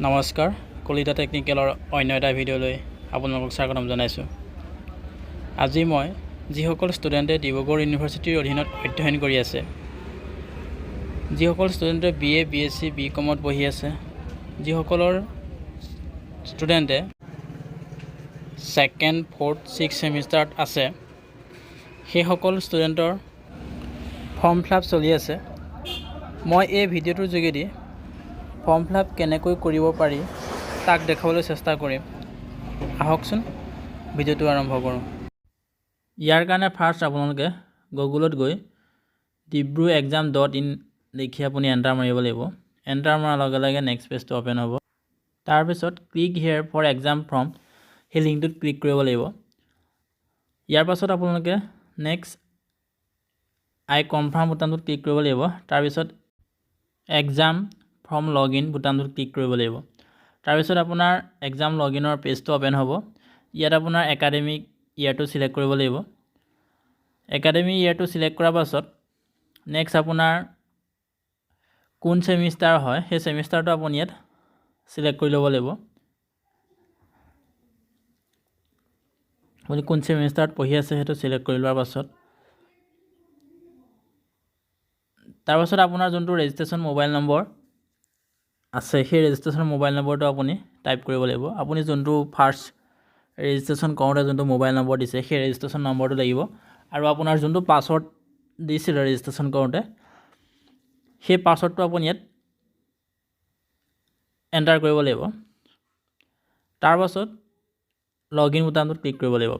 নমস্কাৰ কলিতা টেকনিকেলৰ অন্য এটা ভিডিঅ'লৈ আপোনালোকক স্বাগতম জনাইছোঁ। আজি মই যিসকল ষ্টুডেণ্টে ডিব্ৰুগড় ইউনিভাৰ্চিটিৰ অধীনত অধ্যয়ন কৰি আছে, যিসকল ষ্টুডেণ্টে BA B.Sc B.Comত পঢ়ি আছে, যিসকলৰ ষ্টুডেণ্টে 2nd, 4th, 6th ছেমিষ্টাৰত আছে, সেইসকল ষ্টুডেণ্টৰ ফৰ্ম ফিলাপ চলি আছে। মই এই ভিডিঅ'টোৰ যোগেদি ফৰ্ম ফিলাপ কেনেকৈ কৰিব পাৰি তাক দেখাবলৈ চেষ্টা কৰিম। আহকচোন ভিডিঅ'টো আৰম্ভ কৰোঁ। ইয়াৰ কাৰণে ফাৰ্ষ্ট আপোনালোকে গুগলত গৈ dibrugarh.in লিখি আপুনি এণ্টাৰ মাৰিব লাগিব। এণ্টাৰ মৰাৰ লগে লগে নেক্সট পেজটো অ'পেন হ'ব। তাৰপিছত click here for exam form সেই লিংকটোত ক্লিক কৰিব লাগিব। ইয়াৰ পাছত আপোনালোকে নেক্সট আই কনফাৰ্ম বুটামটোত ক্লিক কৰিব লাগিব। তাৰপিছত এক্সাম ফৰ্ম লগইন বুটামটোত ক্লিক কৰিব লাগিব। তাৰপিছত আপোনাৰ এক্সাম লগইনৰ পেজটো অ'পেন হ'ব। ইয়াত আপোনাৰ একাডেমিক ইয়াৰটো চিলেক্ট কৰিব লাগিব। একাডেমিক ইয়াৰটো চিলেক্ট কৰাৰ পাছত নেক্সট আপোনাৰ কোন ছেমিষ্টাৰ হয় সেই ছেমিষ্টাৰটো আপুনি ইয়াত চিলেক্ট কৰি ল'ব লাগিব। আপুনি কোন ছেমিষ্টাৰত পঢ়ি আছে সেইটো চিলেক্ট কৰি লোৱাৰ পাছত তাৰপাছত আপোনাৰ যোনটো ৰেজিষ্ট্ৰেশ্যন মোবাইল নম্বৰ আছে সেই ৰেজিষ্ট্ৰেশ্যন মোবাইল নম্বৰটো আপুনি টাইপ কৰিব লাগিব। আপুনি যোনটো ফাৰ্ষ্ট ৰেজিষ্ট্ৰেশ্যন কৰোঁতে যোনটো মোবাইল নম্বৰ দিছে সেই ৰেজিষ্ট্ৰেশ্যন নম্বৰটো লাগিব, আৰু আপোনাৰ যোনটো পাছৱৰ্ড দিছিলে ৰেজিষ্ট্ৰেশ্যন কৰোঁতে সেই পাছৱৰ্ডটো আপুনি ইয়াত এণ্টাৰ কৰিব লাগিব। তাৰপাছত লগইন বুটামটোত ক্লিক কৰিব লাগিব।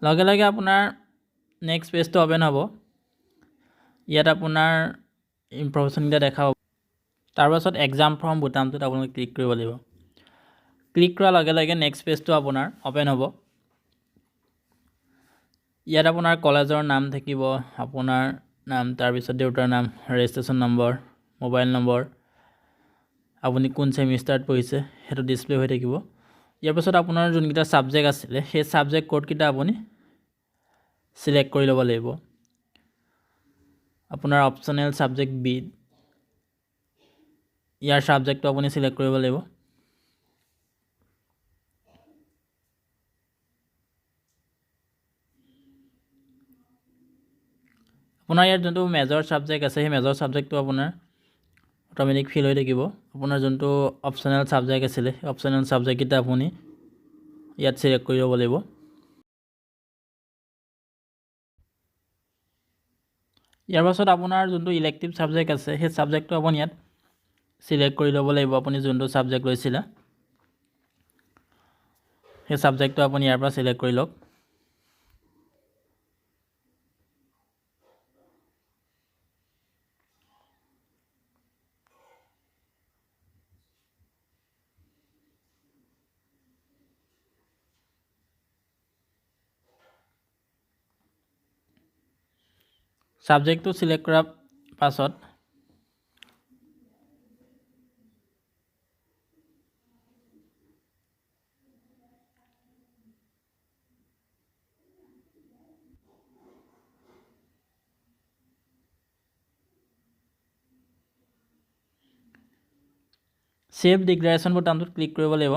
লগে লগে আপোনাৰ নেক্সট পেজটো অ'পেন হ'ব। ইয়াত আপোনাৰ ইনফৰমেশ্যনকেইটা দেখাব। তাৰপাছত এক্সাম ফৰ্ম বুটামটোত আপোনালোকে ক্লিক কৰিব লাগিব। ক্লিক কৰাৰ লগে লগে নেক্সট পেজটো আপোনাৰ অ'পেন হ'ব। ইয়াত আপোনাৰ কলেজৰ নাম থাকিব, আপোনাৰ নাম, তাৰপিছত দেউতাৰ নাম, ৰেজিষ্ট্ৰেশ্যন নম্বৰ, মোবাইল নম্বৰ, আপুনি কোন ছেমিষ্টাৰত পঢ়িছে সেইটো ডিছপ্লে হৈ থাকিব। ইয়াৰ পাছত আপোনাৰ যোনকেইটা ছাবজেক্ট আছিলে সেই ছাবজেক্ট ক'ডকেইটা আপুনি চিলেক্ট কৰি ল'ব লাগিব। আপোনাৰ অপশ্যনেল ছাবজেক্ট বি ইয়াৰ ছাবজেক্টটো আপুনি চিলেক্ট কৰিব লাগিব। আপোনাৰ ইয়াত যোনটো মেজৰ ছাবজেক্ট আছে সেই মেজৰ ছাবজেক্টটো আপোনাৰ অট'মেটিক ফিল হৈ থাকিব। আপোনাৰ যোনটো অপশ্যনেল ছাবজেক্ট আছিলে সেই অপশ্যনেল ছাবজেক্টকেইটা আপুনি ইয়াত চিলেক্ট কৰি ল'ব লাগিব। ইয়াৰ পাছত আপোনাৰ যোনটো ইলেক্টিভ ছাবজেক্ট আছে সেই ছাবজেক্টটো আপুনি ইয়াত চিলেক্ট কৰি ল'ব লাগিব। আপুনি যোনটো ছাবজেক্ট লৈছিলে সেই ছাবজেক্টটো আপুনি ইয়াৰ পৰা চিলেক্ট কৰি লওক। ছাবজেক্টটো চিলেক্ট কৰাৰ পাছত ছেভ ডিক্লেৰেশ্যন বুটামটোত ক্লিক কৰিব লাগিব।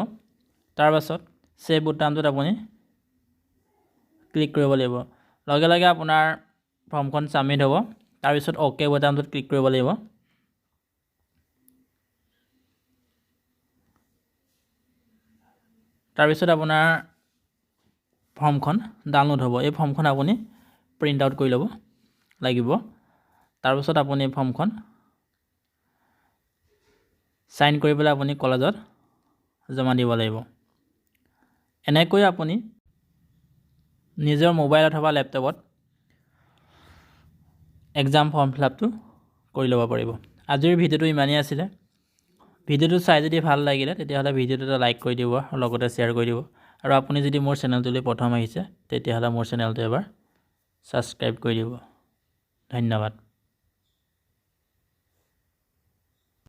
তাৰপাছত ছেভ বুটামটোত আপুনি ক্লিক কৰিব লাগিব। লগে লগে আপোনাৰ ফৰ্মখন ছাবমিট হ'ব। তাৰপিছত অ'কে বুটামটোত ক্লিক কৰিব লাগিব। তাৰপিছত আপোনাৰ ফৰ্মখন ডাউনলোড হ'ব। এই ফৰ্মখন আপুনি প্ৰিণ্ট আউট কৰি ল'ব লাগিব। তাৰপিছত আপুনি ফৰ্মখন চাইন কৰি পেলাই আপুনি কলেজত জমা দিব লাগিব। এনেকৈ আপুনি নিজৰ মোবাইল অথবা লেপটপত এক্সাম ফৰ্ম ফিলাপটো কৰি ল'ব পাৰিব। আজিৰ ভিডিঅ'টো ইমানেই আছিলে। ভিডিঅ'টো চাই যদি ভাল লাগিলে তেতিয়াহ'লে ভিডিঅ'টো এটা লাইক কৰি দিব আৰু লগতে শ্বেয়াৰ কৰি দিব। আৰু আপুনি যদি মোৰ চেনেলটোলৈ প্ৰথম আহিছে তেতিয়াহ'লে মোৰ চেনেলটো এবাৰ ছাবস্ক্ৰাইব কৰি দিব। ধন্যবাদ।